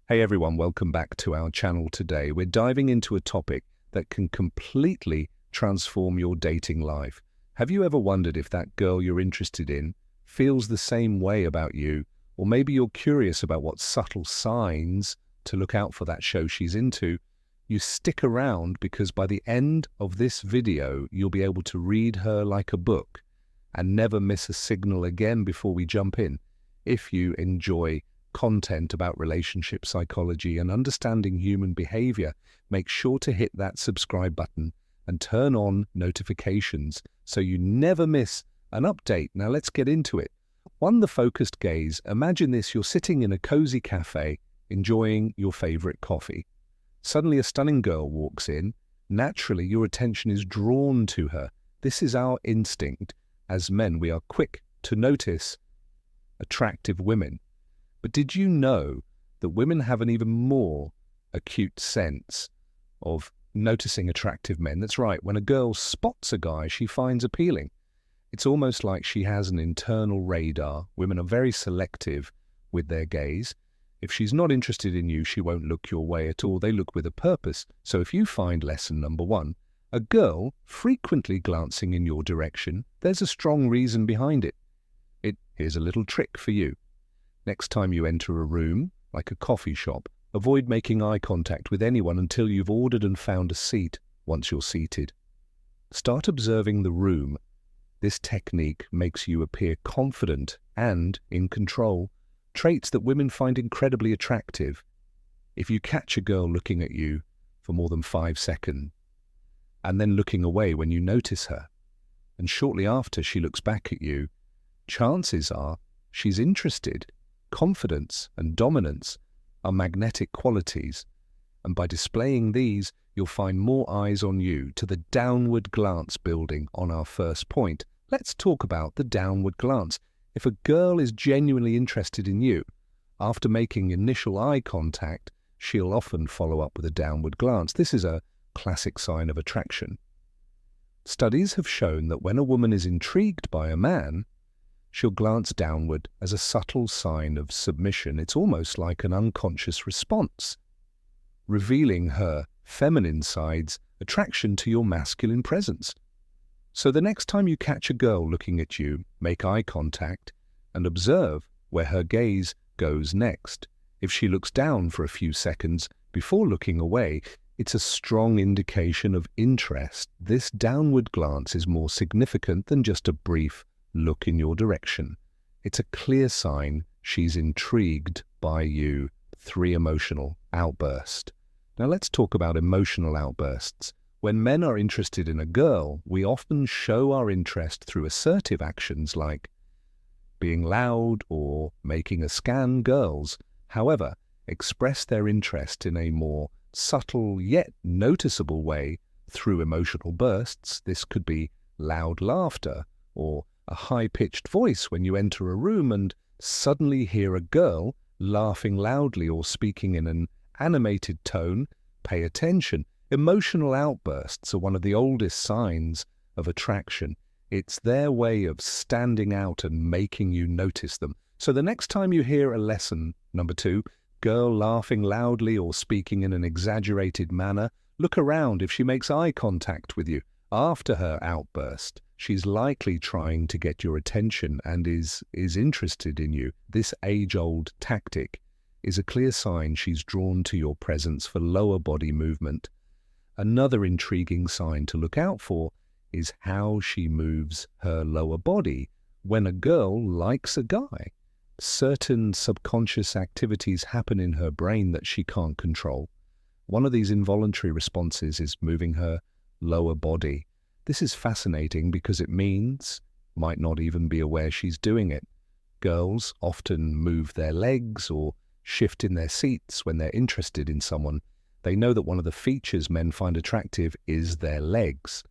Hey everyone, welcome back to our channel today. We're diving into a topic that can completely transform your dating life. Have you ever wondered if that girl you're interested in feels the same way about you? Or maybe you're curious about what subtle signs to look out for that show she's into? You stick around because by the end of this video, you'll be able to read her like a book and never miss a signal again before we jump in. If you enjoy content about relationship psychology and understanding human behavior, make sure to hit that subscribe button and turn on notifications so you never miss an update. Now let's get into it. One, the focused gaze. Imagine this, you're sitting in a cozy cafe enjoying your favorite coffee. Suddenly a stunning girl walks in. Naturally, your attention is drawn to her. This is our instinct. As men, we are quick to notice attractive women. But did you know that women have an even more acute sense of noticing attractive men? That's right, when a girl spots a guy she finds appealing, it's almost like she has an internal radar. Women are very selective with their gaze. If she's not interested in you, she won't look your way at all. They look with a purpose. So if you find lesson number one, a girl frequently glancing in your direction, there's a strong reason behind it. Here's a little trick for you. Next time you enter a room, like a coffee shop, avoid making eye contact with anyone until you've ordered and found a seat. Once you're seated, start observing the room. This technique makes you appear confident and in control, traits that women find incredibly attractive. If you catch a girl looking at you for more than 5 seconds, and then looking away when you notice her, and shortly after she looks back at you, chances are she's interested. Confidence and dominance are magnetic qualities, and by displaying these, you'll find more eyes on you. To the downward glance building on our first point, let's talk about the downward glance. If a girl is genuinely interested in you, after making initial eye contact, she'll often follow up with a downward glance. This is a classic sign of attraction. Studies have shown that when a woman is intrigued by a man, she'll glance downward as a subtle sign of submission. It's almost like an unconscious response, revealing her feminine side's attraction to your masculine presence. So the next time you catch a girl looking at you, make eye contact and observe where her gaze goes next. If she looks down for a few seconds before looking away, it's a strong indication of interest. This downward glance is more significant than just a brief look in your direction. It's a clear sign she's intrigued by you. 3, emotional outburst. Now let's talk about emotional outbursts. When men are interested in a girl, we often show our interest through assertive actions like being loud or making a scan. Girls, however, express their interest in a more subtle yet noticeable way through emotional bursts. This could be loud laughter or a high-pitched voice when you enter a room and suddenly hear a girl laughing loudly or speaking in an animated tone. Pay attention. Emotional outbursts are one of the oldest signs of attraction. It's their way of standing out and making you notice them. So the next time you hear a lesson number 2, girl laughing loudly or speaking in an exaggerated manner, look around. If she makes eye contact with you after her outburst, she's likely trying to get your attention and is interested in you. This age-old tactic is a clear sign she's drawn to your presence for lower body movement. Another intriguing sign to look out for is how she moves her lower body. When a girl likes a guy, certain subconscious activities happen in her brain that she can't control. One of these involuntary responses is moving her lower body. This is fascinating because it might not even be aware she's doing it. Girls often move their legs or shift in their seats when they're interested in someone. They know that one of the features men find attractive is their legs.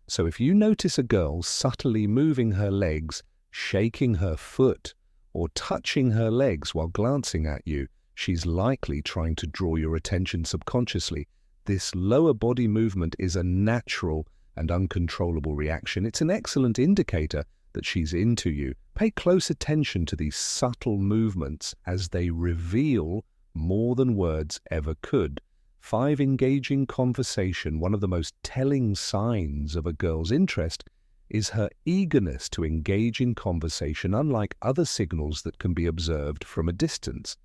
So if you notice a girl subtly moving her legs, shaking her foot, or touching her legs while glancing at you, she's likely trying to draw your attention subconsciously. This lower body movement is a natural and uncontrollable reaction. It's an excellent indicator that she's into you. Pay close attention to these subtle movements as they reveal more than words ever could. 5. Engaging conversation. One of the most telling signs of a girl's interest is her eagerness to engage in conversation, unlike other signals that can be observed from a distance.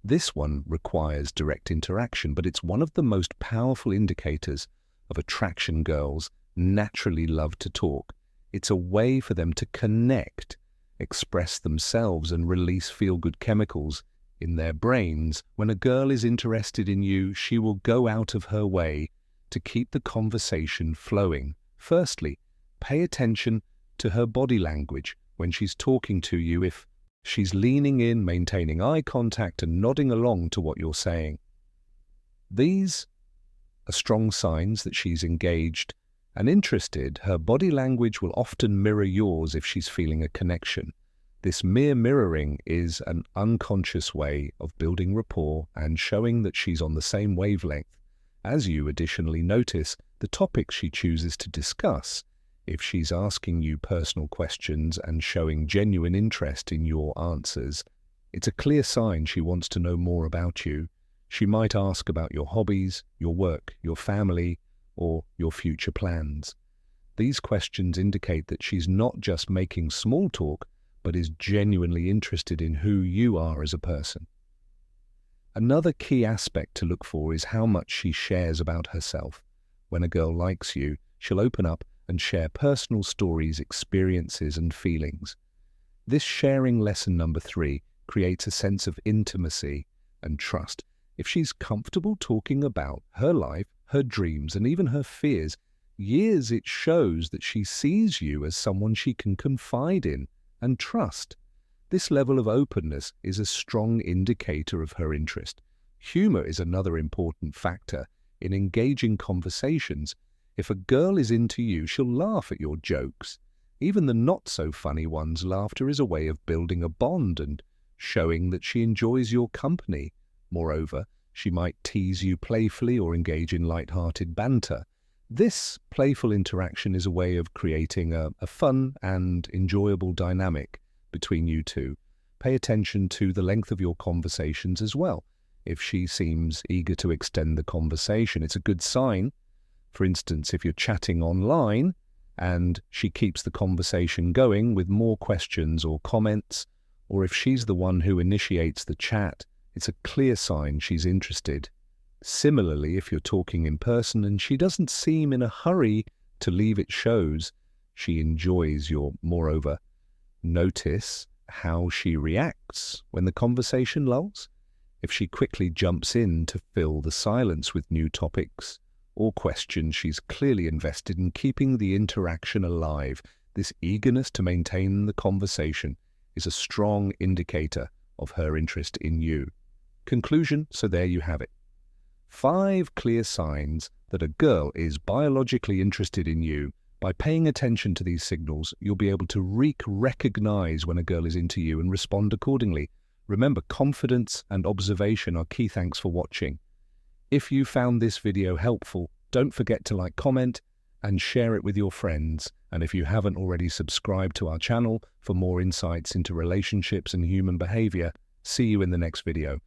This one requires direct interaction, but it's one of the most powerful indicators of attraction. Girls naturally love to talk. It's a way for them to connect, express themselves, and release feel-good chemicals in their brains. When a girl is interested in you, she will go out of her way to keep the conversation flowing. Firstly, pay attention to her body language when she's talking to you. If she's leaning in, maintaining eye contact, and nodding along to what you're saying, these are strong signs that she's engaged and interested. Her body language will often mirror yours if she's feeling a connection. This mere mirroring is an unconscious way of building rapport and showing that she's on the same wavelength as you. Additionally, notice the topics she chooses to discuss. If she's asking you personal questions and showing genuine interest in your answers, it's a clear sign she wants to know more about you. She might ask about your hobbies, your work, your family, or your future plans. These questions indicate that she's not just making small talk, but is genuinely interested in who you are as a person. Another key aspect to look for is how much she shares about herself. When a girl likes you, she'll open up and share personal stories, experiences, and feelings. This sharing, lesson number 3, creates a sense of intimacy and trust. If she's comfortable talking about her life, her dreams, and even her fears, it shows that she sees you as someone she can confide in and trust. This level of openness is a strong indicator of her interest. Humor is another important factor in engaging conversations. If a girl is into you, she'll laugh at your jokes. Even the not-so-funny ones. Laughter is a way of building a bond and showing that she enjoys your company. Moreover, she might tease you playfully or engage in light-hearted banter. This playful interaction is a way of creating a fun and enjoyable dynamic between you two. Pay attention to the length of your conversations as well. If she seems eager to extend the conversation, it's a good sign. For instance, if you're chatting online and she keeps the conversation going with more questions or comments, or if she's the one who initiates the chat, it's a clear sign she's interested. Similarly, if you're talking in person and she doesn't seem in a hurry to leave, it shows she enjoys you. Moreover, notice how she reacts when the conversation lulls. If she quickly jumps in to fill the silence with new topics or questions, she's clearly invested in keeping the interaction alive. This eagerness to maintain the conversation is a strong indicator of her interest in you. Conclusion, so there you have it. 5 clear signs that a girl is biologically interested in you. By paying attention to these signals, you'll be able to recognize when a girl is into you and respond accordingly. Remember, confidence and observation are key. Thanks for watching. If you found this video helpful, don't forget to like, comment, and share it with your friends. And if you haven't already subscribed to our channel for more insights into relationships and human behavior, see you in the next video.